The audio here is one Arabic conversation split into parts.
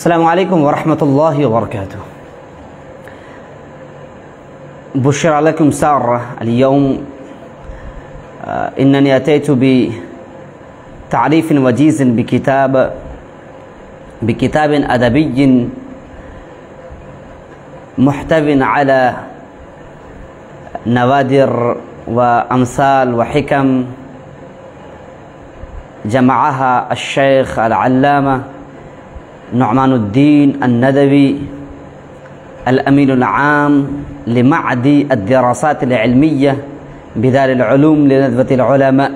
السلام عليكم ورحمة الله وبركاته. بشر لكم سارة اليوم. إنني أتيت بتعريف وجيز بكتاب أدبي محتو على نوادر وأمثال وحكم جمعها الشيخ العلامة نعمان الدين الندوي الأمين العام لمعهد الدراسات العلمية بدار العلوم لندوة العلماء.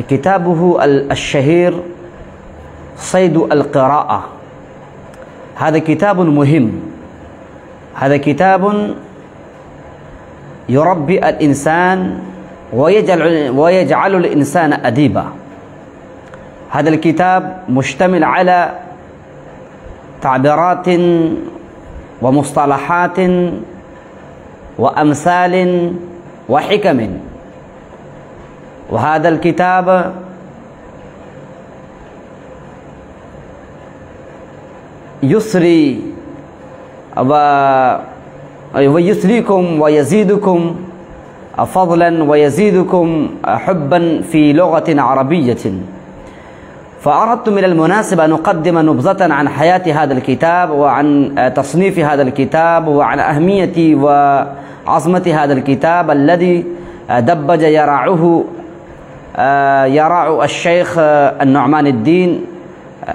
كتابه الشهير صيد القراءة. هذا كتاب مهم، هذا كتاب يربي الإنسان ويجعل الإنسان أديبا. هذا الكتاب مشتمل على تعبيرات ومصطلحات وأمثال وحكم، وهذا الكتاب يسري ويثريكم ويزيدكم فضلا ويزيدكم حبا في لغة عربية. فأردت من المناسب أن أقدم نبذة عن حياة هذا الكتاب وعن تصنيف هذا الكتاب وعن أهمية وعظمة هذا الكتاب الذي دبج يراع الشيخ النعمان الدين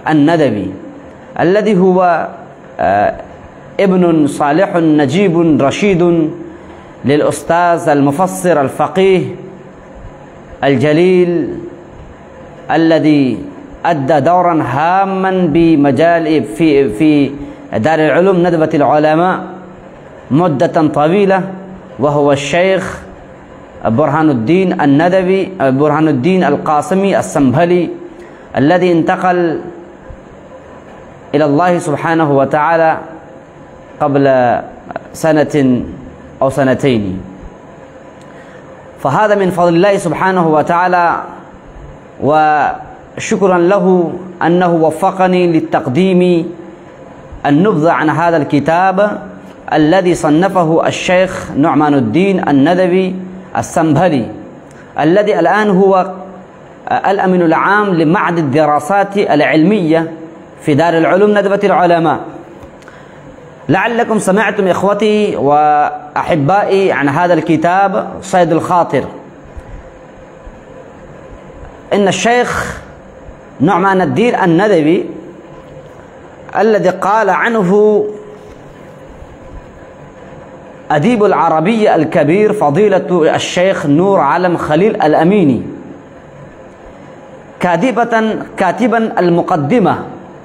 الندوي، الذي هو ابن صالح نجيب رشيد للأستاذ المفسر الفقيه الجليل الذي أدى دورا هاما بمجال في دار العلوم ندوة العلماء مدة طويلة، وهو الشيخ برهان الدين الندوي برهان الدين القاسمي السنبلي، الذي انتقل إلى الله سبحانه وتعالى قبل سنة أو سنتين. فهذا من فضل الله سبحانه وتعالى، وشكرا له أنه وفقني للتقديم النبذة عن هذا الكتاب الذي صنفه الشيخ نعمان الدين الندوي السنبلي، الذي الآن هو الأمين العام لمعهد الدراسات العلمية في دار العلوم ندوة العلماء. لعلكم سمعتم إخوتي وأحبائي عن هذا الكتاب صيد الخاطر. إن الشيخ نعمان الدين الندوي الذي قال عنه أديب العربية الكبير فضيلة الشيخ نور علم خليل الأميني، كاتبا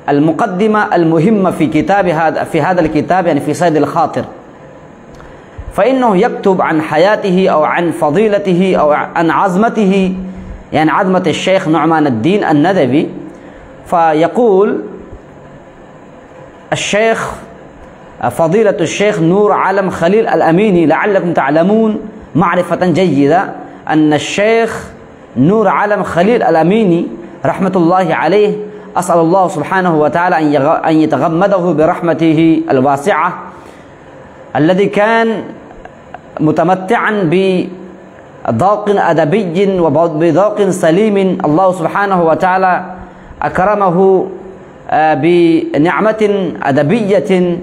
المقدمة المهمة في هذا الكتاب، يعني في صيد الخاطر، فإنه يكتب عن حياته أو عن فضيلته أو عن عظمته، يعني عظمة الشيخ نعمان الدين الندوي. فيقول الشيخ فضيلة الشيخ نور علم خليل الأميني، لعلكم تعلمون معرفة جيدة أن الشيخ نور علم خليل الأميني رحمة الله عليه، أسأل الله سبحانه وتعالى أن يتغمده برحمته الواسعة، الذي كان متمتعا بذوق أدبي وبذوق سليم. الله سبحانه وتعالى أكرمه بنعمة أدبية،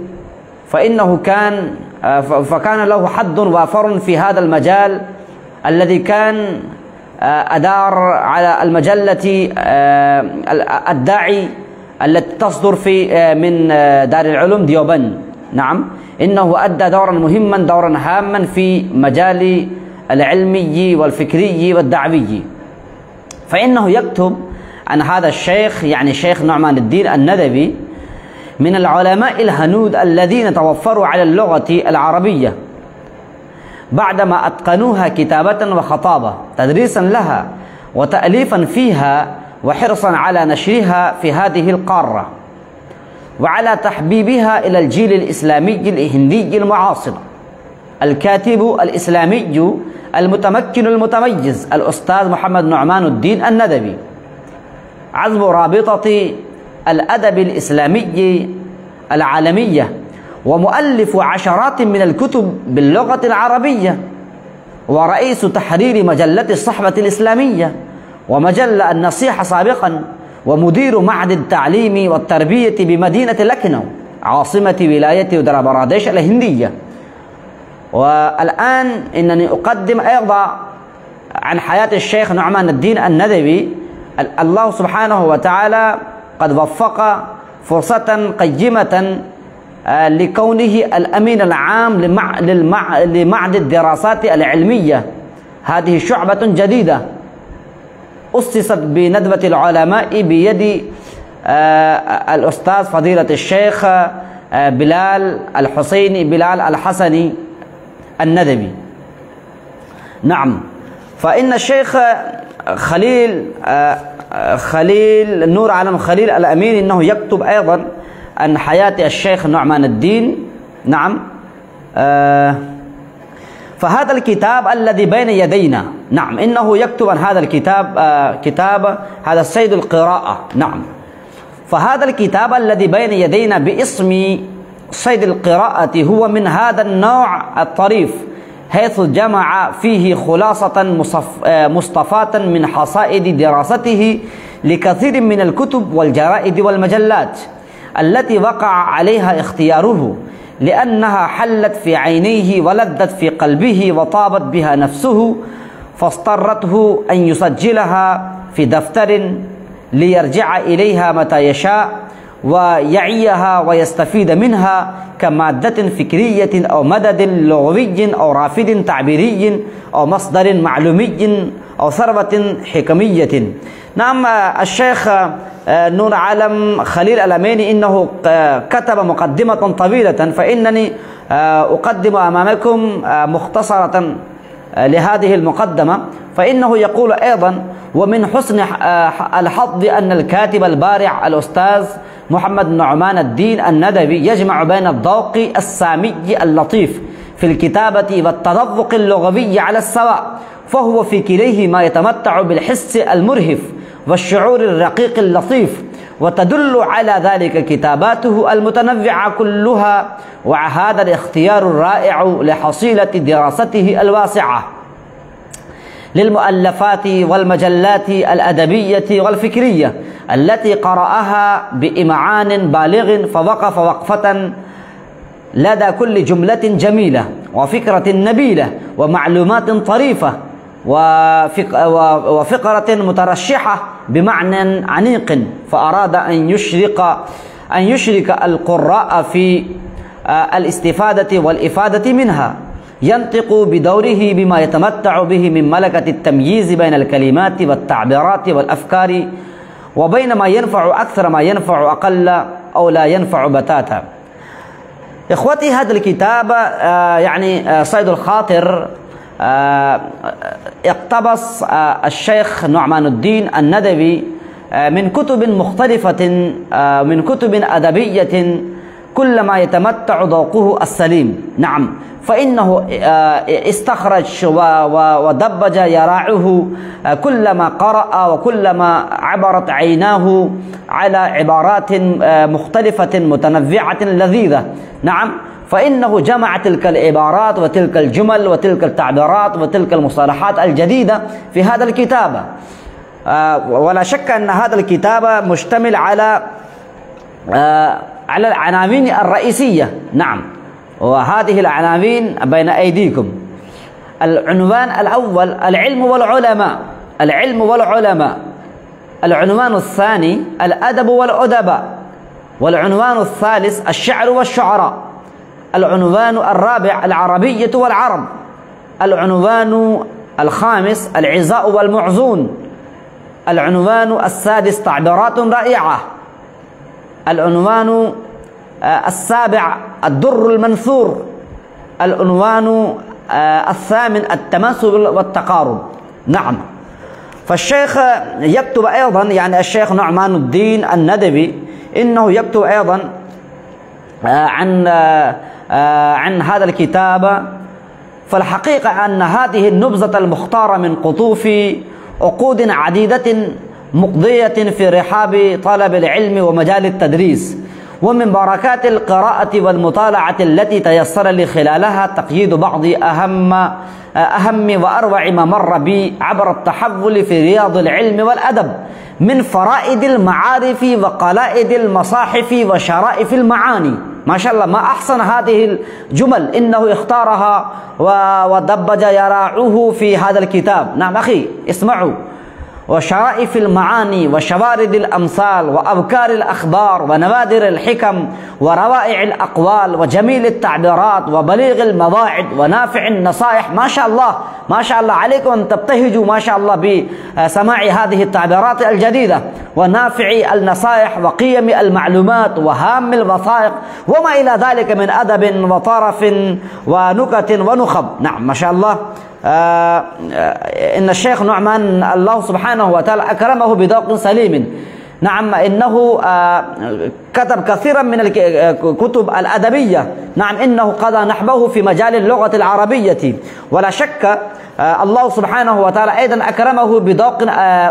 فكان له حظ وافر في هذا المجال الذي كان أدار على المجلة الداعي التي تصدر من دار العلوم ديوبند. نعم، إنه أدى دورا مهما دورا هاما في مجال العلمي والفكري والدعوي. فإنه يكتب عن هذا الشيخ، يعني شيخ نعمان الدين الندوي، من العلماء الهنود الذين توفروا على اللغة العربية بعدما أتقنوها كتابة وخطابة، تدريسا لها وتأليفا فيها وحرصا على نشرها في هذه القارة وعلى تحبيبها إلى الجيل الإسلامي الهندي المعاصر. الكاتب الإسلامي المتمكن المتميز الأستاذ محمد نعمان الدين الندوي عضو رابطة الأدب الإسلامي العالمية، ومؤلف عشرات من الكتب باللغة العربية، ورئيس تحرير مجلة الصحبة الإسلامية ومجلة النصيحة سابقا، ومدير معهد التعليم والتربية بمدينة لكنو عاصمة ولاية أوتر براديش الهندية. والآن إنني أقدم أيضا عن حياة الشيخ نعمان الدين الندوي. الله سبحانه وتعالى قد وفق فرصة قيمة لكونه الأمين العام لمعهد الدراسات العلمية. هذه شعبة جديدة أسست بندوة العلماء بيد الأستاذ فضيلة الشيخ بلال الحسيني بلال الحسني الندوي. نعم، فإن الشيخ خليل نور علم خليل الأمين إنه يكتب أيضا عن حياة الشيخ نعمان الدين. نعم، فهذا الكتاب الذي بين يدينا، نعم، إنه يكتب عن هذا الكتاب كتاب هذا السيد القراءة. نعم، فهذا الكتاب الذي بين يدينا باسم صيد القراءة هو من هذا النوع الطريف، حيث جمع فيه خلاصة مصطفاة من حصائد دراسته لكثير من الكتب والجرائد والمجلات التي وقع عليها اختياره، لأنها حلت في عينيه ولذت في قلبه وطابت بها نفسه، فاضطرته أن يسجلها في دفتر ليرجع إليها متى يشاء ويعيها ويستفيد منها كمادة فكرية أو مدد لغوي أو رافد تعبيري أو مصدر معلومي أو ثروة حكمية. نعم، الشيخ نور علم خليل الأميني إنه كتب مقدمة طويلة، فإنني أقدم أمامكم مختصرة لهذه المقدمة. فإنه يقول أيضا: ومن حسن الحظ أن الكاتب البارع الأستاذ محمد نعمان الدين الندوي يجمع بين الذوق السامي اللطيف في الكتابة والتذوق اللغوي على السواء، فهو في كليهما يتمتع بالحس المرهف والشعور الرقيق اللطيف، وتدل على ذلك كتاباته المتنوعة كلها، وهذا الاختيار الرائع لحصيلة دراسته الواسعة للمؤلفات والمجلات الأدبية والفكرية التي قرأها بإمعان بالغ، فوقف وقفة لدى كل جملة جميلة وفكرة نبيلة ومعلومات طريفة وفقرة مترشحة بمعنى عميق، فأراد أن يشرك القراء في الاستفادة والإفادة منها، ينطق بدوره بما يتمتع به من ملكة التمييز بين الكلمات والتعبيرات والأفكار، وبين ما ينفع أكثر ما ينفع أقل أو لا ينفع بتاتا. إخوتي، هذا الكتاب يعني صيد الخاطر اقتبس الشيخ نعمان الدين الندوي من كتب مختلفة، من كتب أدبية كلما يتمتع ذوقه السليم. نعم، فإنه استخرج ودبج يراعه كلما قرأ وكلما عبرت عيناه على عبارات مختلفة متنوعة لذيذة. نعم، فإنه جمع تلك العبارات وتلك الجمل وتلك التعبيرات وتلك المصطلحات الجديدة في هذا الكتاب. ولا شك أن هذا الكتاب مشتمل على العناوين الرئيسية. نعم، وهذه العناوين بين أيديكم. العنوان الأول: العلم والعلماء، العلم والعلماء. العنوان الثاني: الأدب والأدباء. والعنوان الثالث: الشعر والشعراء. العنوان الرابع: العربية والعرب. العنوان الخامس: العزاء والمعزون. العنوان السادس: تعبيرات رائعة. العنوان السابع: الدر المنثور. العنوان الثامن: التماثل والتقارب. نعم، فالشيخ يكتب أيضا، يعني الشيخ نعمان الدين الندوي إنه يكتب أيضا عن هذا الكتاب. فالحقيقة أن هذه النبذة المختارة من قطوف عقود عديدة مقضية في رحاب طلب العلم ومجال التدريس. ومن بركات القراءة والمطالعة التي تيسر لي خلالها تقييد بعض أهم وأروع ما مر بي عبر التحول في رياض العلم والأدب من فرائد المعارف وقلائد المصاحف وشرائف المعاني. ما شاء الله، ما أحسن هذه الجمل إنه اختارها ودبج يراعوه في هذا الكتاب. نعم أخي اسمعوا: وشرائف المعاني وشوارد الأمثال وأبكار الأخبار ونوادر الحكم وروائع الأقوال وجميل التعبيرات وبليغ المواعظ ونافع النصائح. ما شاء الله ما شاء الله عليكم أن تبتهجوا ما شاء الله بسماع هذه التعبيرات الجديدة، ونافع النصائح وقيم المعلومات وهام الوثائق وما إلى ذلك من أدب وطرف ونكت ونخب. نعم ما شاء الله. إن الشيخ نعمان الله سبحانه وتعالى أكرمه بذوق سليم. نعم إنه كتب كثيرا من الكتب الأدبية. نعم إنه قضى نحبه في مجال اللغة العربية، ولا شك الله سبحانه وتعالى أيضا أكرمه بذوق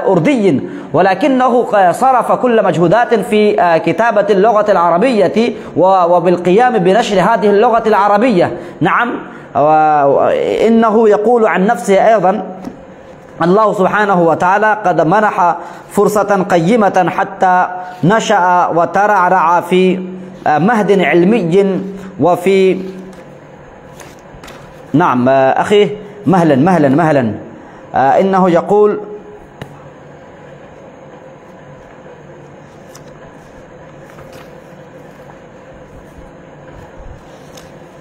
أردي، ولكنه صرف كل مجهودات في كتابة اللغة العربية وبالقيام بنشر هذه اللغة العربية. نعم، وإنه يقول عن نفسه أيضا: الله سبحانه وتعالى قد منح فرصة قيمة حتى نشأ وترعرع في مهد علمي وفي نعم أخي مهلا إنه يقول: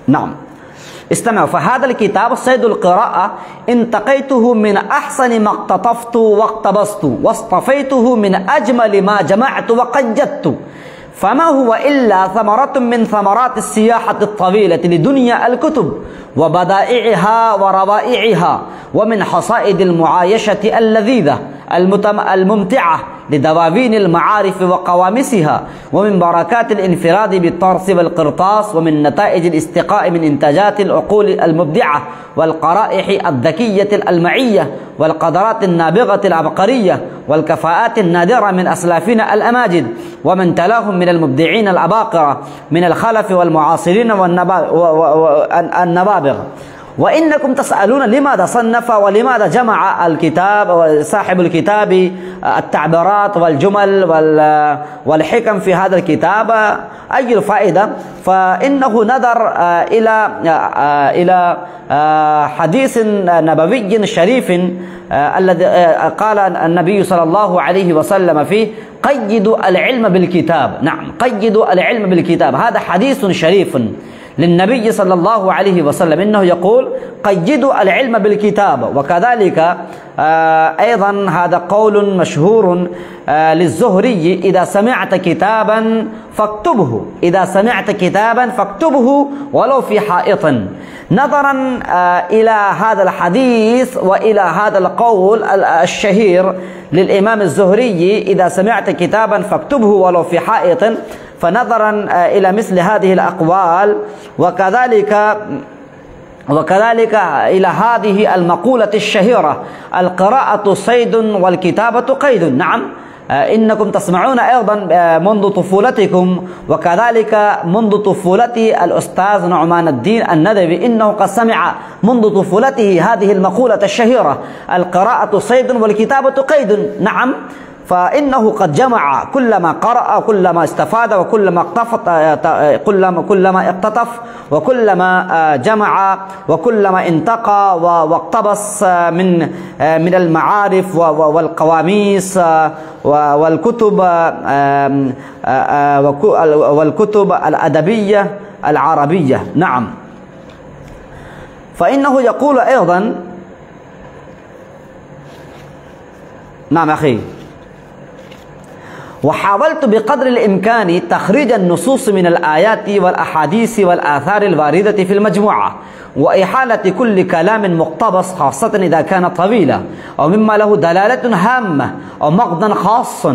نعم استمعوا. فهذا الكتاب صيد القراءة انتقيته من أحسن ما اقتطفت واقتبست، واصطفيته من أجمل ما جمعت وقيدت، فما هو إلا ثمرة من ثمرات السياحة الطويلة لدنيا الكتب وبدائعها وروائعها، ومن حصائد المعايشة اللذيذة الممتعة لدواوين المعارف وقوامسها، ومن بركات الانفراد بالطرس والقرطاس، ومن نتائج الاستقاء من إنتاجات العقول المبدعة والقرائح الذكية الألمعية والقدرات النابغة العبقرية والكفاءات النادرة من أسلافنا الأماجد ومن تلاهم من المبدعين العباقرة من الخلف والمعاصرين والنبابغ. وإنكم تسألون لماذا صنف ولماذا جمع الكتاب صاحب الكتاب التعبيرات والجمل والحكم في هذا الكتاب؟ أي الفائدة؟ فإنه نظر إلى حديث نبوي شريف الذي قال النبي صلى الله عليه وسلم فيه: قيدوا العلم بالكتاب. نعم، قيدوا العلم بالكتاب. هذا حديث شريف للنبي صلى الله عليه وسلم، إنه يقول: قيدوا العلم بالكتاب. وكذلك أيضا هذا قول مشهور للزهري: إذا سمعت كتابا فاكتبه، إذا سمعت كتابا فاكتبه ولو في حائط. نظرا إلى هذا الحديث وإلى هذا القول الشهير للإمام الزهري: إذا سمعت كتابا فاكتبه ولو في حائط، فنظرا إلى مثل هذه الأقوال وكذلك إلى هذه المقولة الشهيرة: القراءة صيد والكتابة قيد. نعم، إنكم تسمعون أيضا منذ طفولتكم وكذلك منذ طفولة الأستاذ نعمان الدين الندوي، إنه قد سمع منذ طفولته هذه المقولة الشهيرة: القراءة صيد والكتابة قيد. نعم، فإنه قد جمع كل ما قرأ، كل ما استفاد، وكل ما اقتطف، وكل ما جمع، وكل ما انتقى واقتبس من المعارف والقواميس والكتب الأدبية العربية. نعم، فإنه يقول أيضا: نعم أخي، وحاولت بقدر الإمكان تخريج النصوص من الآيات والأحاديث والآثار الواردة في المجموعة، وإحالة كل كلام مقتبس خاصة إذا كان طويلا أو مما له دلالة هامة أو مغزى خاص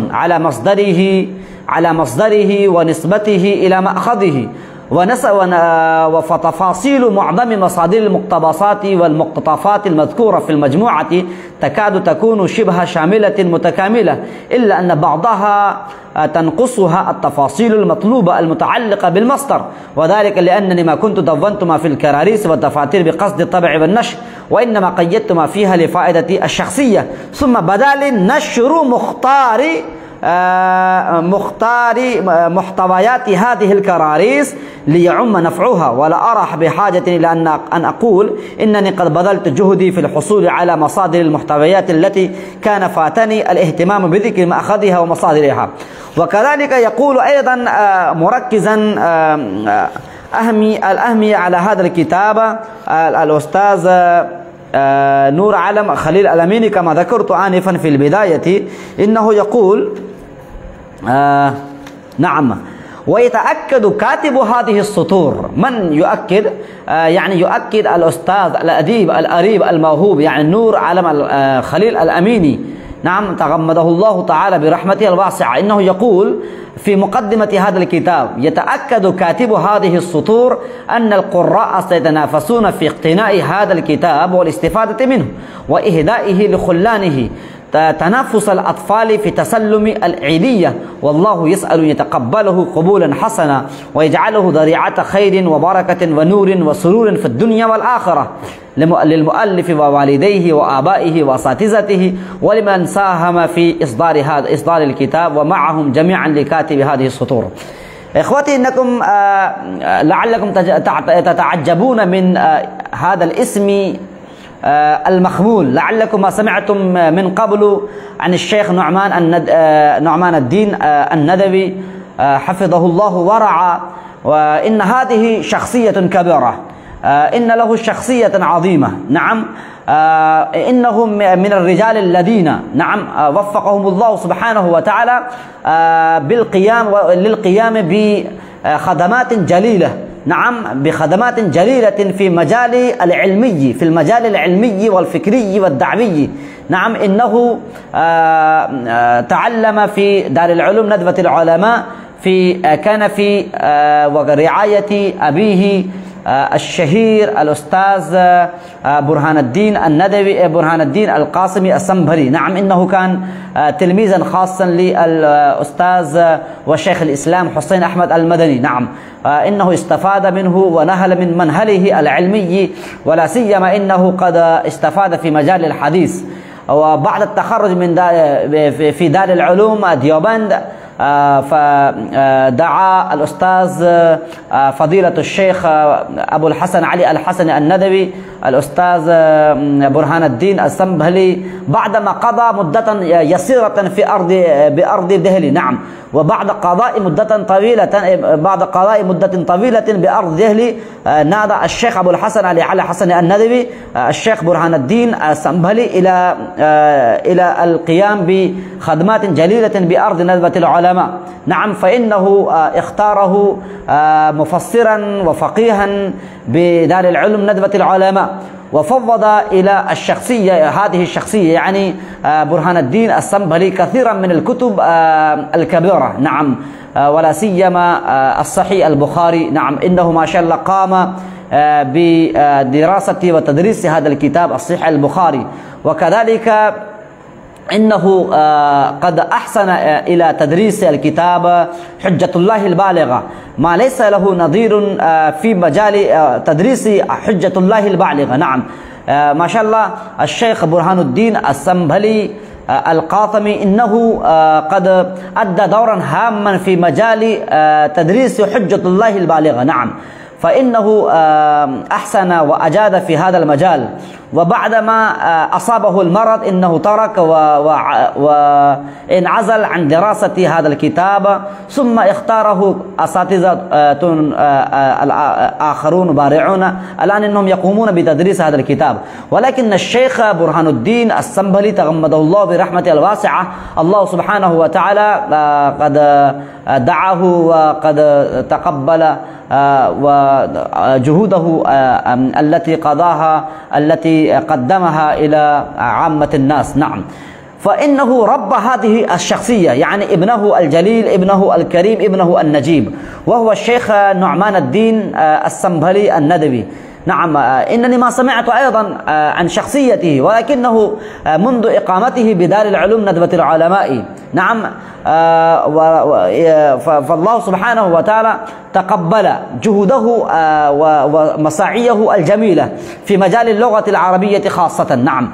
على مصدره ونسبته إلى مأخذه، وتفاصيل معظم مصادر المقتبسات والمقتطفات المذكورة في المجموعة تكاد تكون شبه شاملة متكاملة، إلا أن بعضها تنقصها التفاصيل المطلوبة المتعلقة بالمصدر، وذلك لأنني ما كنت دونت ما في الكراريس والدفاتر بقصد الطبع والنشر، وإنما قيدت ما فيها لفائدتي الشخصية. ثم بدا لي نشر مختار محتويات هذه الكراريس ليعم نفعها، ولا أرى بحاجة إلى أن أقول إنني قد بذلت جهدي في الحصول على مصادر المحتويات التي كان فاتني الاهتمام بذكر مأخذها ومصادرها. وكذلك يقول أيضا مركزا الأهمية على هذا الكتاب الأستاذ نور علم خليل الأميني كما ذكرت آنفا في البداية، إنه يقول نعم، ويتأكد كاتب هذه السطور. من يؤكد؟ يعني يؤكد الأستاذ الأديب الأريب الموهوب، يعني نور علم خليل الأميني، نعم، تغمده الله تعالى برحمته الواسعة، إنه يقول في مقدمة هذا الكتاب: يتأكد كاتب هذه السطور أن القراء سيتنافسون في اقتناء هذا الكتاب والاستفادة منه وإهدائه لخلانه تنافس الأطفال في تسلم العيدية، والله يسأل يتقبله قبولا حسنا ويجعله ذريعة خير وبركة ونور وسرور في الدنيا والآخرة للمؤلف ووالديه وآبائه وأساتذته ولمن ساهم في إصدار الكتاب ومعهم جميعا لكاتب هذه السطور. إخوتي، إنكم لعلكم تتعجبون من هذا الاسم المخمول، لعلكم ما سمعتم من قبل عن الشيخ نعمان الدين الندوي حفظه الله ورعى، وإن هذه شخصية كبيرة، إن له شخصية عظيمة، نعم، إنهم من الرجال الذين نعم وفقهم الله سبحانه وتعالى للقيام بخدمات جليلة، نعم، بخدمات جليلة في المجال العلمي والفكري والدعوي. نعم، إنه تعلم في دار العلوم ندوة العلماء، كان في رعاية أبيه الشهير الأستاذ برهان الدين القاسمي السنبلي. نعم، إنه كان تلميذا خاصا للأستاذ وشيخ الإسلام حسين أحمد المدني. نعم، إنه استفاد منه ونهل من منهله العلمي، ولا سيما إنه قد استفاد في مجال الحديث. وبعد التخرج من في دار العلوم ديوبند فدعا الأستاذ فضيلة الشيخ أبو الحسن علي الحسني الندوي الأستاذ برهان الدين السنبلي بعدما قضى مدة يسيرة بأرض دهلي. نعم، وبعد قضاء مدة طويلة بأرض دهلي نادى الشيخ أبو الحسن علي الحسني الندوي الشيخ برهان الدين السنبلي إلى القيام بخدمات جليلة بأرض ندوة العلماء. نعم، فإنه اختاره مفسرا وفقيها بدار العلوم ندوة العلماء، وفوض إلى هذه الشخصية يعني برهان الدين السنبلي كثيرا من الكتب الكبيرة. نعم، ولا سيما الصحيح البخاري. نعم، إنه ما شاء الله قام بدراسة وتدريس هذا الكتاب الصحيح البخاري، وكذلك إنه قد أحسن إلى تدريس الكتاب حجة الله البالغة، ما ليس له نظير في مجال تدريس حجة الله البالغة. نعم، ما شاء الله الشيخ برهان الدين السنبلي القاطمي إنه قد أدى دورا هاما في مجال تدريس حجة الله البالغة. نعم، فإنه أحسن وأجاد في هذا المجال، وبعدما أصابه المرض إنه ترك وانعزل عن دراسة هذا الكتاب، ثم اختاره أساتذة آخرون بارعون الآن إنهم يقومون بتدريس هذا الكتاب. ولكن الشيخ برهان الدين السنبلي تغمده الله برحمته الواسعة، الله سبحانه وتعالى قد دعاه وقد تقبل وجهوده التي قدمها إلى عامة الناس. نعم، فإنه رب هذه الشخصية، يعني ابنه الجليل، ابنه الكريم، ابنه النجيب، وهو الشيخ نعمان الدين السنبلي الندوي. نعم، إنني ما سمعت أيضا عن شخصيته، ولكنه منذ إقامته بدار العلوم ندوة العلماء. نعم، فالله سبحانه وتعالى تقبل جهوده ومساعيه الجميلة في مجال اللغة العربية خاصة. نعم،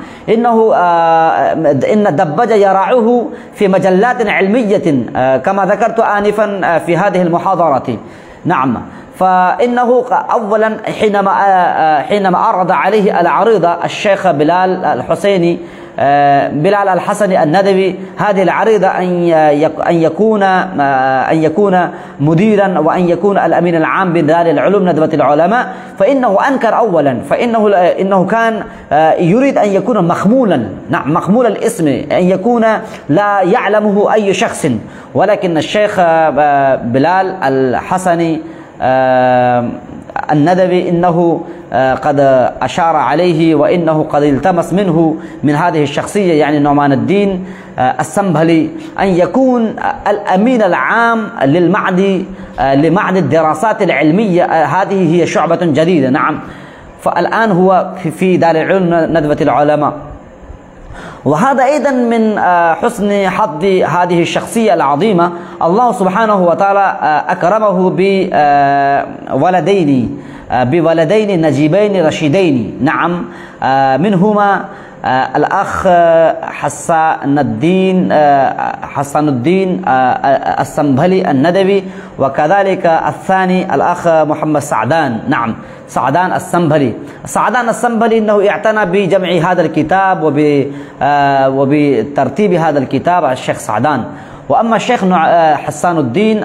إن دبج يراعه في مجلات علمية كما ذكرت آنفا في هذه المحاضرة. نعم، فإنه أولا حينما عرض عليه العريضة الشيخ بلال الحسني الندوي هذه العريضة أن يكون مديرا وأن يكون الأمين العام بدار العلوم ندوة العلماء، فإنه أنكر أولا، فإنه كان يريد أن يكون مخمولا، نعم مخمول الاسم، أن يكون لا يعلمه أي شخص، ولكن الشيخ بلال الحسني الندوي إنه قد أشار عليه، وإنه قد التمس منه من هذه الشخصية يعني نعمان الدين السنبلي أن يكون الأمين العام لمعهد الدراسات العلمية. هذه هي شعبة جديدة. نعم، فالآن هو في دار العلوم ندوة العلماء. وهذا أيضا من حسن حظ هذه الشخصية العظيمة، الله سبحانه وتعالى أكرمه بولدين نجيبين رشيدين. نعم، منهما الأخ حسان الدين السنبلي الندوي، وكذلك الثاني الأخ محمد سعدان. نعم، سعدان السنبلي إنه اعتنى بجمع هذا الكتاب وبترتيب هذا الكتاب الشيخ سعدان. وأما الشيخ حسان الدين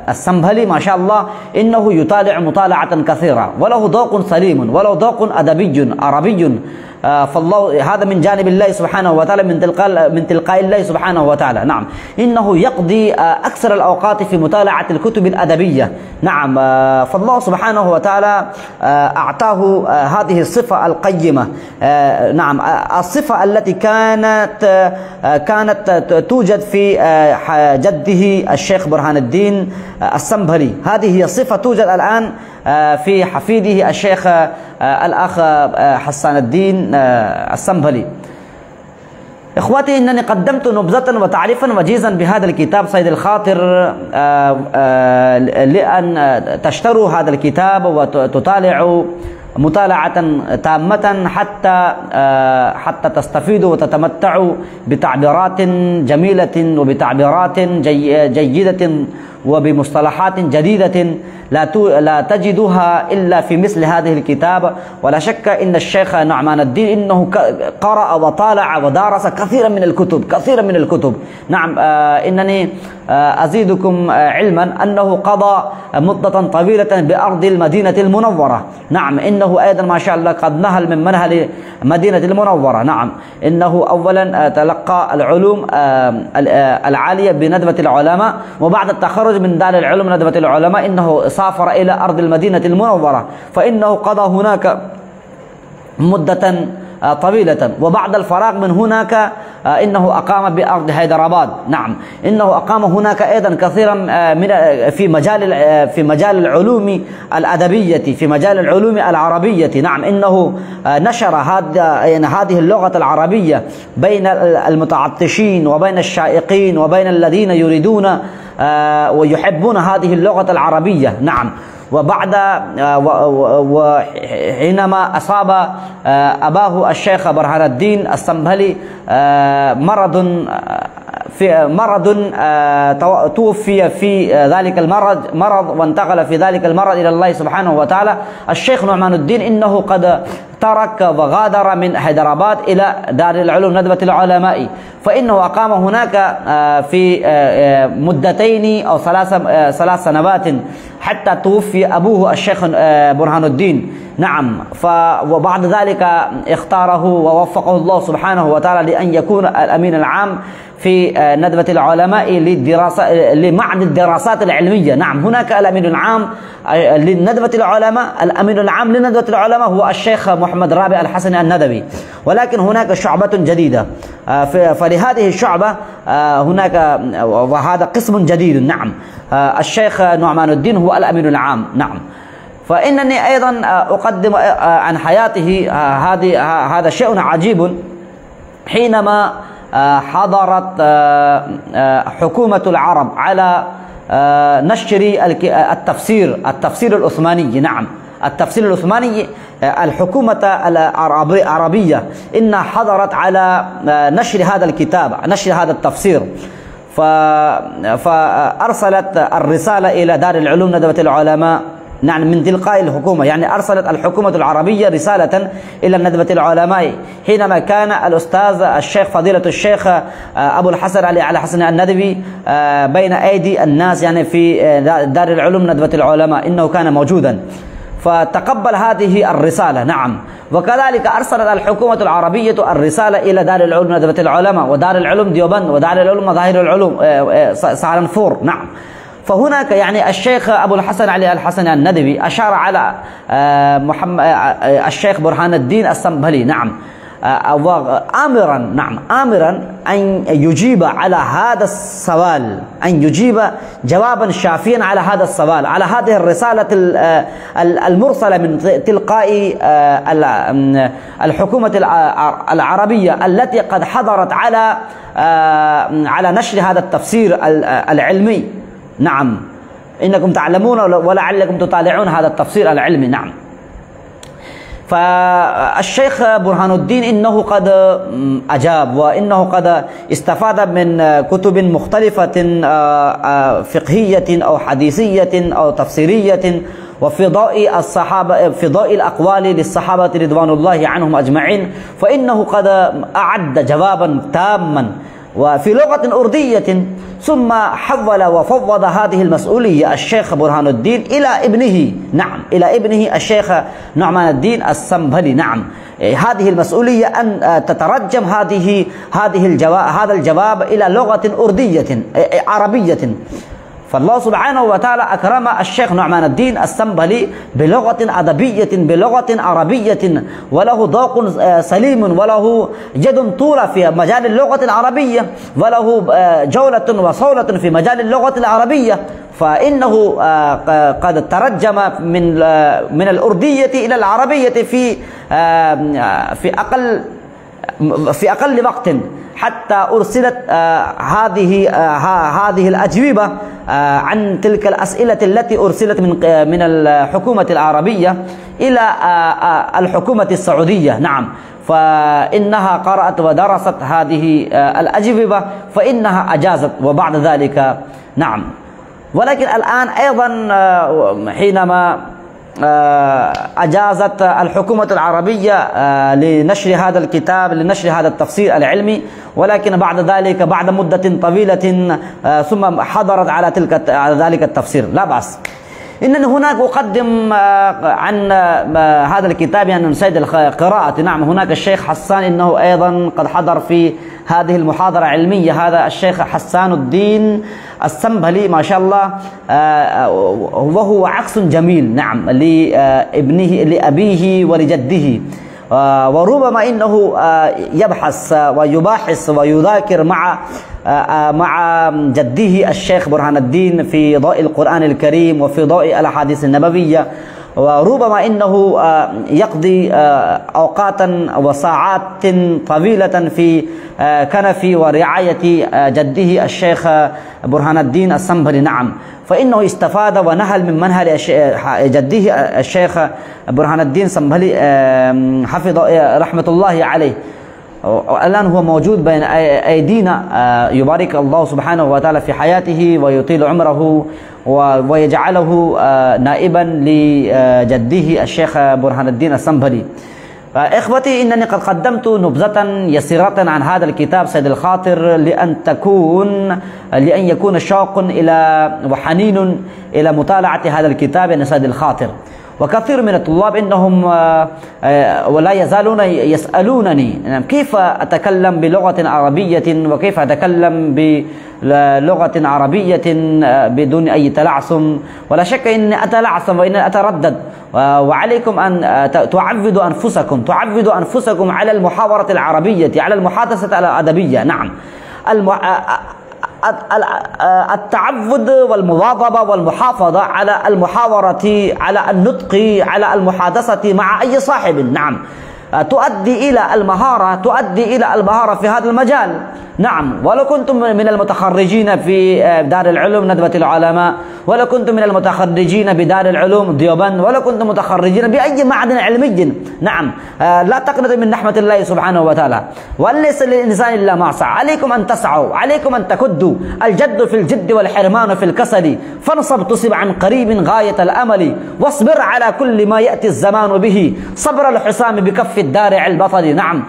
السنبلي ما شاء الله إنه يطالع مطالعة كثيرة، وله ذوق سليم، وله ذوق أدبي عربي، فالله هذا من جانب الله سبحانه وتعالى، من تلقاء الله سبحانه وتعالى. نعم، إنه يقضي أكثر الأوقات في مطالعة الكتب الأدبية. نعم، فالله سبحانه وتعالى أعطاه هذه الصفة القيمة. نعم، الصفة التي كانت توجد في جده الشيخ برهان الدين السنبلي، هذه هي صفة توجد الآن في حفيده الشيخ الأخ حسان الدين السنبلي. إخوتي، إنني قدمت نبذة وتعريفا وجيزا بهذا الكتاب صيد الخاطر لأن تشتروا هذا الكتاب وتطالعوا مطالعة تامة حتى تستفيدوا وتتمتعوا بتعبيرات جميلة وبتعبيرات جيدة وبمصطلحات جديدة لا تجدها إلا في مثل هذه الكتاب. ولا شك إن الشيخ نعمان الدين إنه قرأ وطالع ودارس كثيرا من الكتب. نعم، إنني أزيدكم علما أنه قضى مدة طويلة بأرض المدينة المنورة. نعم، إنه أيضا ما شاء الله قد نهل من منهل مدينة المنورة. نعم، إنه أولا تلقى العلوم العالية بندوة العلماء، وبعد التخرج من دار العلوم ندوة العلماء إنه سافر إلى أرض المدينة المنورة، فإنه قضى هناك مدة طويلة، وبعد الفراغ من هناك إنه أقام بأرض حيدرآباد. نعم، إنه أقام هناك أيضا كثيرا في مجال العلوم الأدبية، في مجال العلوم العربية. نعم، إنه نشر هذه اللغة العربية بين المتعطشين وبين الشائقين وبين الذين يريدون ويحبون هذه اللغة العربية. نعم، وحينما أصاب أباه الشيخ برهان الدين السنبلي مرض توفي في ذلك المرض وانتقل في ذلك المرض إلى الله سبحانه وتعالى، الشيخ نعمان الدين إنه قد ترك وغادر من حيدرآباد إلى دار العلوم ندوة العلماء، فإنه أقام هناك في مدتين أو ثلاث سنوات حتى توفي أبوه الشيخ برهان الدين. نعم، وبعد ذلك اختاره ووفقه الله سبحانه وتعالى لأن يكون الأمين العام في ندوة العلماء لمعهد الدراسات العلمية. نعم، هناك الأمين العام لندوة العلماء، الأمين العام لندوة العلماء هو الشيخ محمد رابع الحسني الندوي، ولكن هناك شعبة جديدة. فلهذه الشعبة هناك، وهذا قسم جديد. نعم، الشيخ نعمان الدين هو الأمين العام. نعم، فإنني أيضا أقدم عن حياته. هذا شيء عجيب. حينما حضرت حكومة العرب على نشر التفسير العثماني، نعم التفسير العثماني، الحكومة العربية إنها حضرت على نشر هذا الكتاب، نشر هذا التفسير، فأرسلت الرسالة إلى دار العلوم ندوة العلماء. نعم، من تلقاء الحكومة، يعني أرسلت الحكومة العربية رسالة إلى ندوة العلماء حينما كان الأستاذ الشيخ فضيلة الشيخ أبو الحسن علي الحسني الندوي بين أيدي الناس، يعني في دار العلوم ندوة العلماء، إنه كان موجودا فتقبل هذه الرسالة. نعم، وكذلك أرسلت الحكومة العربية الرسالة إلى دار العلوم ندوة العلماء، ودار العلوم ديوبند، ودار العلوم مظاهر العلوم سهرنفور. نعم، فهناك يعني الشيخ أبو الحسن علي الحسني الندوي أشار على الشيخ برهان الدين السنبلي. نعم، آمرا أن يجيب على هذا السؤال، أن يجيب جوابا شافيا على هذا السؤال، على هذه الرسالة المرسلة من تلقاء الحكومة العربية التي قد حضرت على نشر هذا التفسير العلمي. نعم، إنكم تعلمون ولعلكم تطالعون هذا التفسير العلمي. نعم، فالشيخ برهان الدين إنه قد أجاب، وإنه قد استفاد من كتب مختلفة فقهية أو حديثية أو تفسيرية، وفي ضوء الصحابة، في ضوء الأقوال للصحابة رضوان الله عنهم أجمعين، فإنه قد أعد جوابا تاما وفي لغة أردية، ثم حول وفوض هذه المسؤولية الشيخ برهان الدين إلى ابنه. نعم، إلى ابنه الشيخ نعمان الدين السنبلي. نعم، هذه المسؤولية أن تترجم هذا الجواب إلى لغة أردية عربية. فالله سبحانه وتعالى أكرم الشيخ نعمان الدين السنبلي بلغة أدبية، بلغة عربية، وله ذوق سليم، وله يد طولة في مجال اللغة العربية، وله جولة وصولة في مجال اللغة العربية. فإنه قد ترجم من الأردية إلى العربية في أقل وقت، حتى أرسلت هذه الأجوبة عن تلك الأسئلة التي أرسلت من الحكومة العربية إلى الحكومة السعودية. نعم، فإنها قرأت ودرست هذه الأجوبة، فإنها أجازت، وبعد ذلك نعم. ولكن الآن أيضا حينما أجازت الحكومة العربية لنشر هذا الكتاب، لنشر هذا التفسير العلمي، ولكن بعد ذلك بعد مدة طويلة ثم حضرت على ذلك التفسير. لا بأس. إنني هناك أقدم عن هذا الكتاب يعني سيد القراءة. نعم، هناك الشيخ حسان إنه أيضا قد حضر في هذه المحاضرة العلمية. هذا الشيخ حسان الدين السنبلي ما شاء الله، وهو عكس جميل. نعم، لأبيه ولجده، وربما إنه يبحث ويباحث ويذاكر مع جده الشيخ برهان الدين في ضوء القرآن الكريم وفي ضوء الأحاديث النبوية، وربما إنه يقضي أوقاتا وساعات طويلة في كنف ورعاية جده الشيخ برهان الدين السنبلي. نعم، فإنه استفاد ونهل من منهل جده الشيخ برهان الدين السنبلي حفظه رحمة الله عليه. الآن هو موجود بين أيدينا، يبارك الله سبحانه وتعالى في حياته ويطيل عمره ويجعله نائبا لجده الشيخ برهان الدين السنبلي. إخوتي، إنني قد قدمت نبذة يسيرة عن هذا الكتاب سيد الخاطر لأن يكون شوق إلى وحنين إلى مطالعة هذا الكتاب عن سيد الخاطر. وكثير من الطلاب إنهم ولا يزالون يسألونني كيف أتكلم بلغة عربية وكيف أتكلم بلغة عربية بدون أي تلعثم. ولا شك أني أتلعثم وإني أتردد، وعليكم أن تعودوا أنفسكم على المحاورة العربية، على المحادثة الأدبية. نعم، التعود والمواظبة والمحافظة على المحاورة، على النطق، على المحادثة مع أي صاحب، نعم، تؤدي إلى المهارة في هذا المجال. نعم، ولو كنتم من المتخرجين في دار العلوم ندوة العلماء، ولو كنتم من المتخرجين بدار العلوم ديوبند، ولو كنتم متخرجين بأي معدن علمي، نعم، لا تقنطوا من رحمة الله سبحانه وتعالى، وليس للإنسان إلا ما سعى. عليكم أن تسعوا، عليكم أن تكدوا، الجد في الجد والحرمان في الكسل، فانصب تصب عن قريب غاية الأمل، واصبر على كل ما يأتي الزمان به، صبر الحسام بكف الدارع البطل. نعم،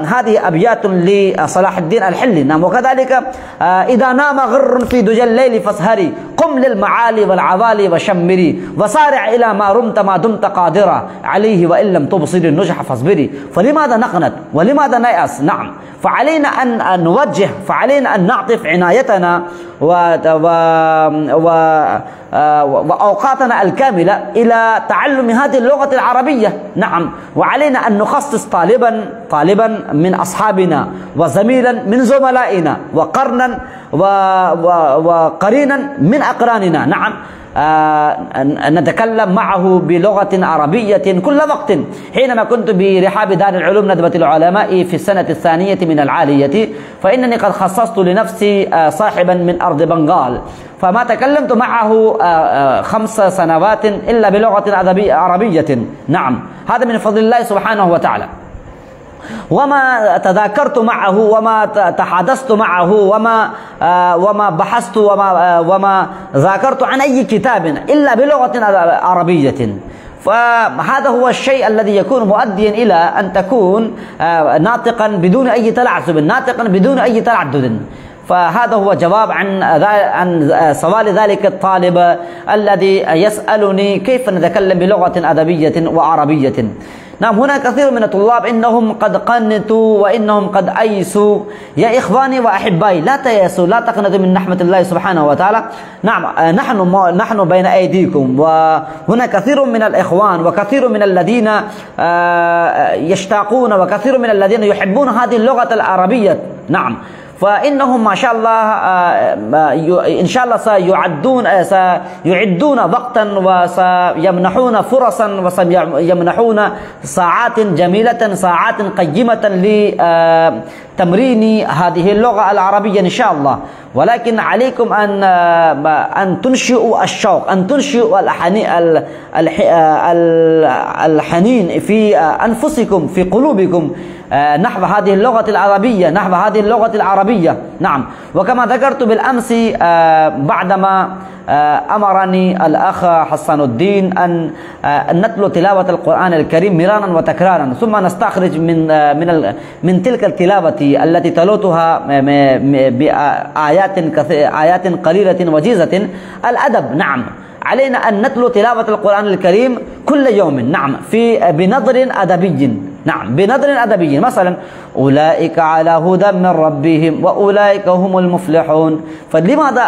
هذه أبيات لصلاح الدين الحلي. نعم، وكذلك إذا نام غر في دجى الليل فاسهري، قم للمعالي والعوالي وشمري، وسارع إلى ما رمت ما دمت قادرا عليه، وإن لم تبصري النجح فاصبري. فلماذا نقنط ولماذا نيأس؟ نعم، فعلينا أن نوجه، فعلينا أن نعطف عنايتنا وأوقاتنا الكاملة إلى تعلم هذه اللغة العربية. نعم، وعلينا أن نخصص طالبا من أصحابنا، وزميلا من زملائنا، وقرنا وقرينا من أقراننا. نعم، نتكلم معه بلغة عربية كل وقت. حينما كنت برحاب دار العلوم ندوة العلماء في السنة الثانية من العالية، فإنني قد خصصت لنفسي صاحبا من أرض بنغال، فما تكلمت معه 5 سنوات إلا بلغة عربية. نعم، هذا من فضل الله سبحانه وتعالى. وما تذاكرت معه وما تحدثت معه وما بحثت وما ذاكرت عن أي كتاب إلا بلغة عربية. فهذا هو الشيء الذي يكون مؤديا إلى أن تكون ناطقا بدون أي تلعثم، ناطقا بدون أي تردد. فهذا هو جواب عن سؤال ذلك الطالب الذي يسألني كيف نتكلم بلغة أدبية وعربية. نعم، هنا كثير من الطلاب إنهم قد قنطوا وإنهم قد أيسوا. يا إخواني وأحبائي، لا تيأسوا، لا تقنطوا من رحمة الله سبحانه وتعالى. نعم، نحن بين أيديكم، وهنا كثير من الإخوان وكثير من الذين يشتاقون وكثير من الذين يحبون هذه اللغة العربية. نعم، فإنهم ما شاء الله إن شاء الله سيعدون وقتا وسيمنحون فرصا وسيمنحون ساعات جميلة، ساعات قيمة لتمرين هذه اللغة العربية إن شاء الله. ولكن عليكم أن تنشئوا الشوق، أن تنشئوا الحنين في أنفسكم، في قلوبكم نحو هذه اللغة العربية، نحو هذه اللغة العربية. نعم، وكما ذكرت بالأمس بعدما أمرني الأخ حسن الدين أن نتلو تلاوة القرآن الكريم مرارا وتكرارا، ثم نستخرج من تلك التلاوة التي تلوتها بآيات قليلة وجيزة الأدب. نعم، علينا أن نتلو تلاوة القرآن الكريم كل يوم. نعم، بنظر أدبي. نعم، بنظر أدبي. مثلا أولئك على هدى من ربهم وأولئك هم المفلحون. فلماذا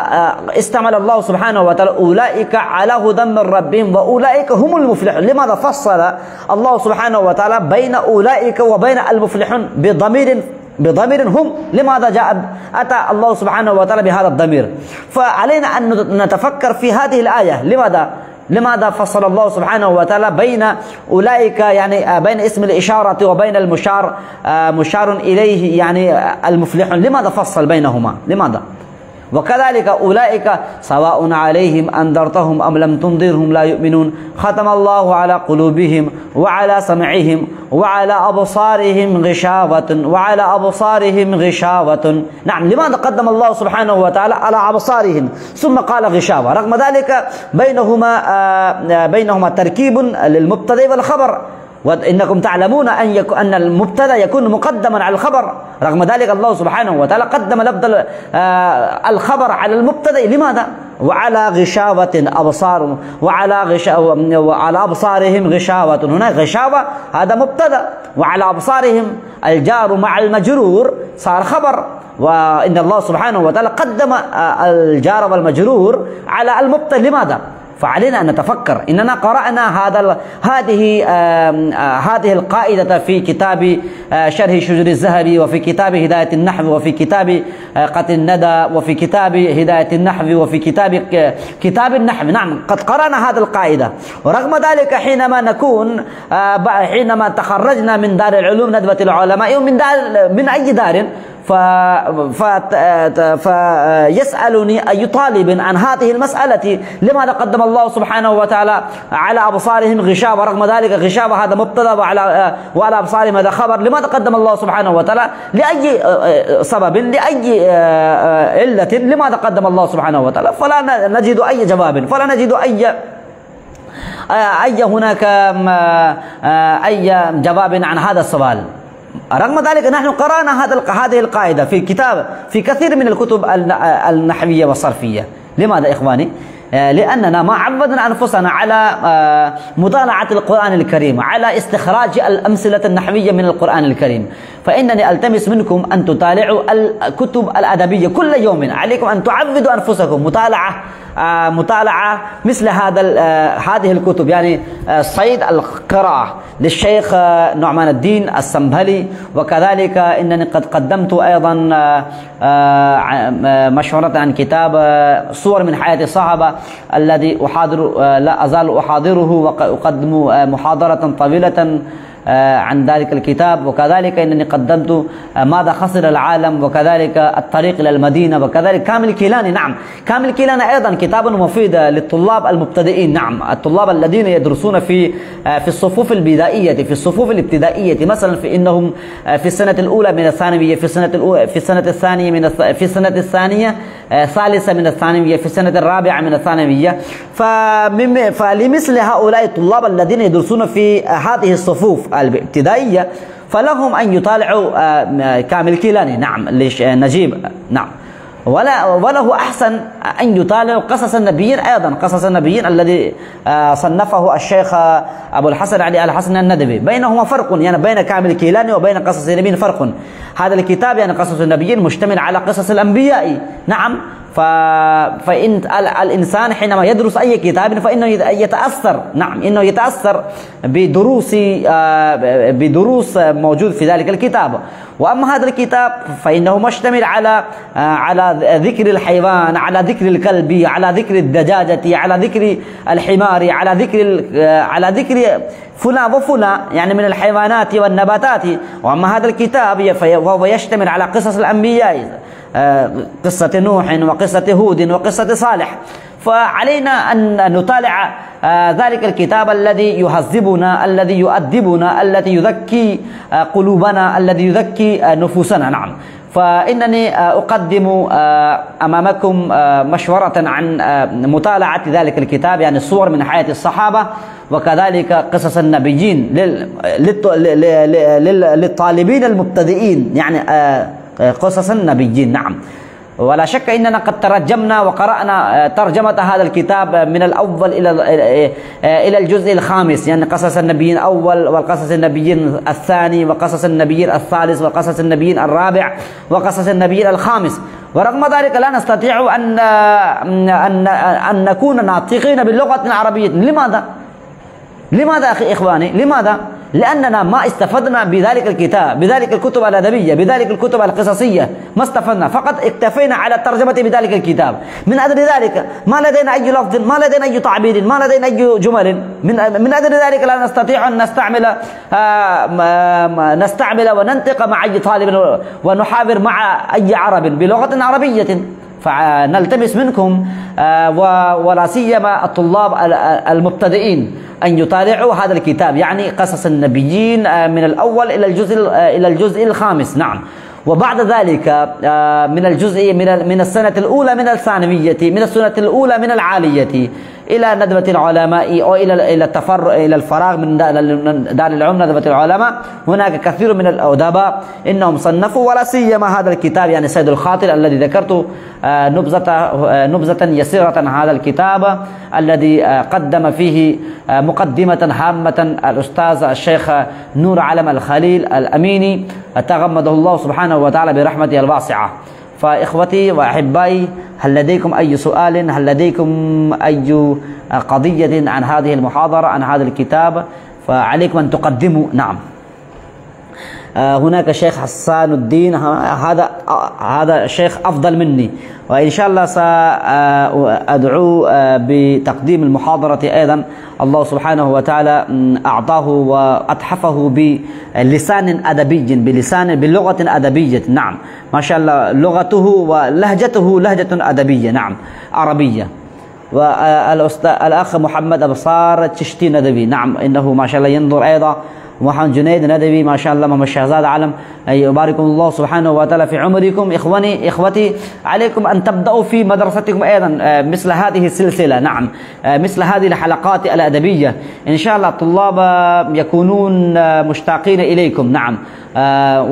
استعمل الله سبحانه وتعالى أولئك على هدى من ربهم وأولئك هم المفلحون؟ لماذا فصل الله سبحانه وتعالى بين أولئك وبين المفلحون بضمير هم؟ لماذا أتى الله سبحانه وتعالى بهذا الضمير؟ فعلينا أن نتفكر في هذه الآية. لماذا فصل الله سبحانه وتعالى بين أولئك، يعني بين اسم الإشارة وبين مشار إليه، يعني المفلحون؟ لماذا فصل بينهما؟ لماذا؟ وكذلك أولئك سواء عليهم أنذرتهم أم لم تنذرهم لا يؤمنون، ختم الله على قلوبهم وعلى سمعهم وعلى أبصارهم غشاوة. نعم، لماذا قدم الله سبحانه وتعالى على أبصارهم ثم قال غشاوة؟ رغم ذلك بينهما تركيب للمبتدأ والخبر. وإنكم تعلمون أن المبتدأ يكون مقدما على الخبر. رغم ذلك الله سبحانه وتعالى قدم لفظ الخبر على المبتدأ. لماذا؟ وعلى غشاوة أبصار، وعلى أبصارهم غشاوة. هنا غشاوة هذا مبتدأ، وعلى أبصارهم الجار مع المجرور صار خبر. وإن الله سبحانه وتعالى قدم الجار والمجرور على المبتدأ. لماذا؟ فعلينا أن نتفكر. إننا قرأنا هذه القاعدة في كتاب شرح شجر الذهبي، وفي كتاب هداية النحو، وفي كتاب قتل الندى، وفي كتاب هداية النحو، وفي كتاب النحو. نعم، قد قرأنا هذه القاعدة. ورغم ذلك حينما تخرجنا من دار العلوم ندوة العلماء من أي دار فيسألني أي طالب عن هذه المسألة، لماذا قدم الله سبحانه وتعالى على أبصارهم غشاوة؟ رغم ذلك غشاوة هذا مبتدأ وعلى أبصارهم هذا خبر. لماذا قدم الله سبحانه وتعالى؟ لأي سبب، لأي علة، لماذا قدم الله سبحانه وتعالى؟ فلا نجد أي جواب، فلا نجد هناك أي جواب عن هذا السؤال. رغم ذلك نحن قرأنا هذه القاعدة في كثير من الكتب النحوية والصرفية. لماذا إخواني؟ لأننا ما عودنا أنفسنا على مطالعة القرآن الكريم، على استخراج الأمثلة النحوية من القرآن الكريم. فإنني ألتمس منكم أن تطالعوا الكتب الأدبية كل يوم. عليكم أن تعودوا أنفسكم مطالعة مثل هذه الكتب، يعني صيد القراءة للشيخ نعمان الدين السنبهلي. وكذلك إنني قد قدمت أيضا مشورة عن كتاب صور من حياة الصحابة الذي لا أزال أحاضره، وأقدم محاضرة طويلة عن ذلك الكتاب. وكذلك إنني قدمت ماذا خسر العالم، وكذلك الطريق إلى المدينة، وكذلك كامل كيلاني. نعم، كامل كيلاني أيضا كتاب مفيد للطلاب المبتدئين. نعم، الطلاب الذين يدرسون في الصفوف البدائية، في الصفوف الابتدائية، مثلا إنهم في السنة الأولى من الثانوية، في السنة الثانية ثالثة من الثانوية، في السنة الرابعة من الثانوية. فلمثل هؤلاء الطلاب الذين يدرسون في هذه الصفوف الابتدائية فلهم أن يطالعوا كامل كيلاني. نعم، نجيب. نعم، وله أحسن أن يطالعوا قصص النبيين أيضا، قصص النبيين الذي صنفه الشيخ أبو الحسن علي الحسن الندبي. بينهما فرق، يعني بين كامل كيلاني وبين قصص النبيين فرق. هذا الكتاب يعني قصص النبيين مشتمل على قصص الأنبياء. نعم، فإن الإنسان حينما يدرس أي كتاب فإنه يتأثر. نعم، إنه يتأثر بدروس موجود في ذلك الكتاب. وأما هذا الكتاب فإنه مشتمل على ذكر الحيوان، على ذكر الكلب، على ذكر الدجاجة، على ذكر الحمار، على ذكر فلان وفلان، يعني من الحيوانات والنباتات. وأما هذا الكتاب فهو يشتمل على قصص الأنبياء، قصة نوح وقصة هود وقصة صالح. فعلينا أن نطالع ذلك الكتاب الذي يهذبنا، الذي يؤدبنا، الذي يذكي قلوبنا، الذي يذكي نفوسنا. نعم، فإنني أقدم أمامكم مشورة عن مطالعة ذلك الكتاب، يعني صور من حياة الصحابة، وكذلك قصص النبيين للطالبين المبتدئين، يعني قصص النبيين. نعم، ولا شك إننا قد ترجمنا وقرأنا ترجمة هذا الكتاب من الأول إلى الجزء الخامس، يعني قصص النبيين الأول، وقصص النبيين الثاني، وقصص النبيين الثالث، وقصص النبيين الرابع، وقصص النبيين الخامس. ورغم ذلك لا نستطيع أن نكون ناطقين باللغة العربية. لماذا أخي إخواني؟ لماذا؟ لأننا ما استفدنا بذلك الكتاب، بذلك الكتب الأدبية، بذلك الكتب القصصية، ما استفدنا، فقط اكتفينا على الترجمة بذلك الكتاب. من أجل ذلك ما لدينا أي لفظ، ما لدينا أي تعبير، ما لدينا أي جمل. من أجل ذلك لا نستطيع أن نستعمل وننطق مع أي طالب ونحاور مع أي عرب بلغة عربية. فنلتمس منكم ولا سيما الطلاب المبتدئين أن يطالعوا هذا الكتاب، يعني قصص النبيين من الأول إلى الجزء الخامس. نعم، وبعد ذلك من الجزء من السنة الأولى من الثانوية، من السنة الأولى من العالية إلى ندوة العلماء أو إلى الفراغ من دار العلوم ندوة العلماء. هناك كثير من الأدباء إنهم صنفوا، ولا سيما هذا الكتاب يعني سيد الخاطر الذي ذكرت نبذة يسيرة عن هذا الكتاب الذي قدم فيه مقدمة هامة الأستاذ الشيخ نور علم الخليل الأميني تغمده الله سبحانه وتعالى برحمته الواسعة. فإخوتي وأحبائي، هل لديكم أي سؤال؟ هل لديكم أي قضية عن هذه المحاضرة، عن هذا الكتاب؟ فعليكم أن تقدموا. نعم، هناك شيخ حسان الدين، هذا شيخ أفضل مني، وإن شاء الله سأدعو بتقديم المحاضرة أيضا. الله سبحانه وتعالى أعطاه وأتحفه بلسان أدبي، بلغة أدبية. نعم، ما شاء الله، لغته ولهجته لهجة أدبية، نعم، عربية. والأخ محمد أبصار تشتي ندبي، نعم، إنه ما شاء الله ينظر أيضا. محمد جنيد ندبي، ما شاء الله. محمد شهزاد علم، يبارك الله سبحانه وتعالى في عمركم. إخوتي، عليكم أن تبدأوا في مدرستكم أيضا مثل هذه السلسلة، نعم، مثل هذه الحلقات الأدبية. إن شاء الله الطلاب يكونون مشتاقين إليكم، نعم،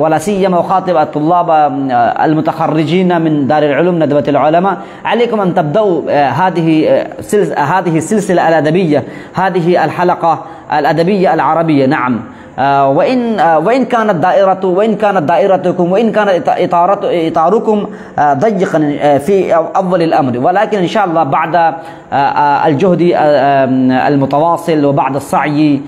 ولا سيما أخاطب الطلاب المتخرجين من دار العلوم ندوة العلماء. عليكم أن تبدأوا هذه السلسلة الأدبية، هذه الحلقة الأدبية العربية، نعم. وإن كانت دائرتكم وإن كان إطاركم ضيقا في أول الأمر، ولكن إن شاء الله بعد الجهد المتواصل وبعد السعي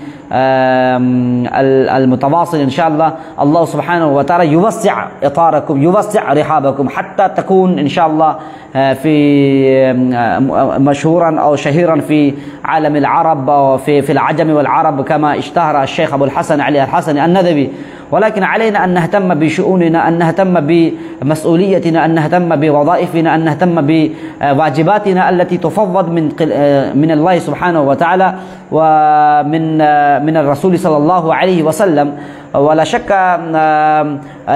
المتواصل إن شاء الله، الله سبحانه وتعالى يوسع إطاركم، يوسع رحابكم، حتى تكون إن شاء الله في مشهورا أو شهيرا في عالم العرب أو في العجم والعرب كما اشتهر الشيخ أبو الحسن علي الحسني الندبي. ولكن علينا أن نهتم بشؤوننا، أن نهتم بمسؤوليتنا، أن نهتم بوظائفنا، أن نهتم بواجباتنا التي تفوض من الله سبحانه وتعالى ومن الرسول صلى الله عليه وسلم. ولا شك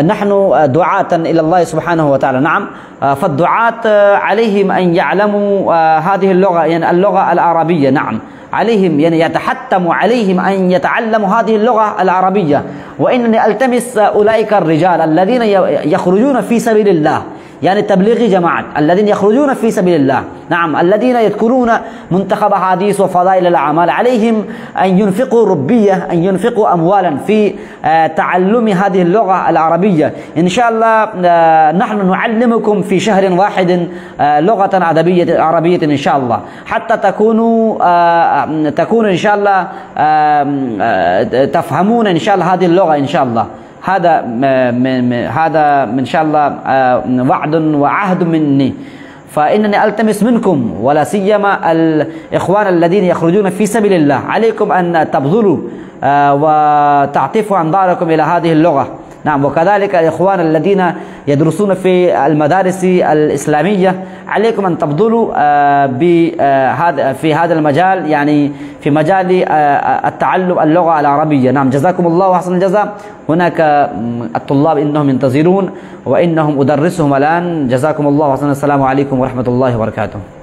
نحن دعاة إلى الله سبحانه وتعالى، نعم. فالدعاة عليهم أن يعلموا هذه اللغة، يعني اللغة العربية، نعم، عليهم، يعني يتحتم عليهم أن يتعلموا هذه اللغة العربية. وإنني ألتمس أولئك الرجال الذين يخرجون في سبيل الله، يعني تبليغ جماعة، الذين يخرجون في سبيل الله، نعم، الذين يذكرون منتخب حديث وفضائل الأعمال، عليهم أن ينفقوا ربية، أن ينفقوا أموالا في تعلم هذه اللغة العربية. إن شاء الله نحن نعلمكم في شهر واحد لغة عربية إن شاء الله، حتى تكونوا إن شاء الله تفهمون إن شاء الله هذه اللغة إن شاء الله. هذا إن شاء الله وعد وعهد مني. فإنني ألتمس منكم ولا سيما الإخوان الذين يخرجون في سبيل الله، عليكم أن تبذلوا وتعطفوا أنظاركم إلى هذه اللغة، نعم. وكذلك الإخوان الذين يدرسون في المدارس الإسلامية، عليكم أن تبذلوا في هذا المجال، يعني في مجال التعلم اللغة العربية، نعم. جزاكم الله أحسن الجزاء. هناك الطلاب إنهم ينتظرون وإنهم أدرسهم الآن. جزاكم الله أحسن. السلام عليكم ورحمة الله وبركاته.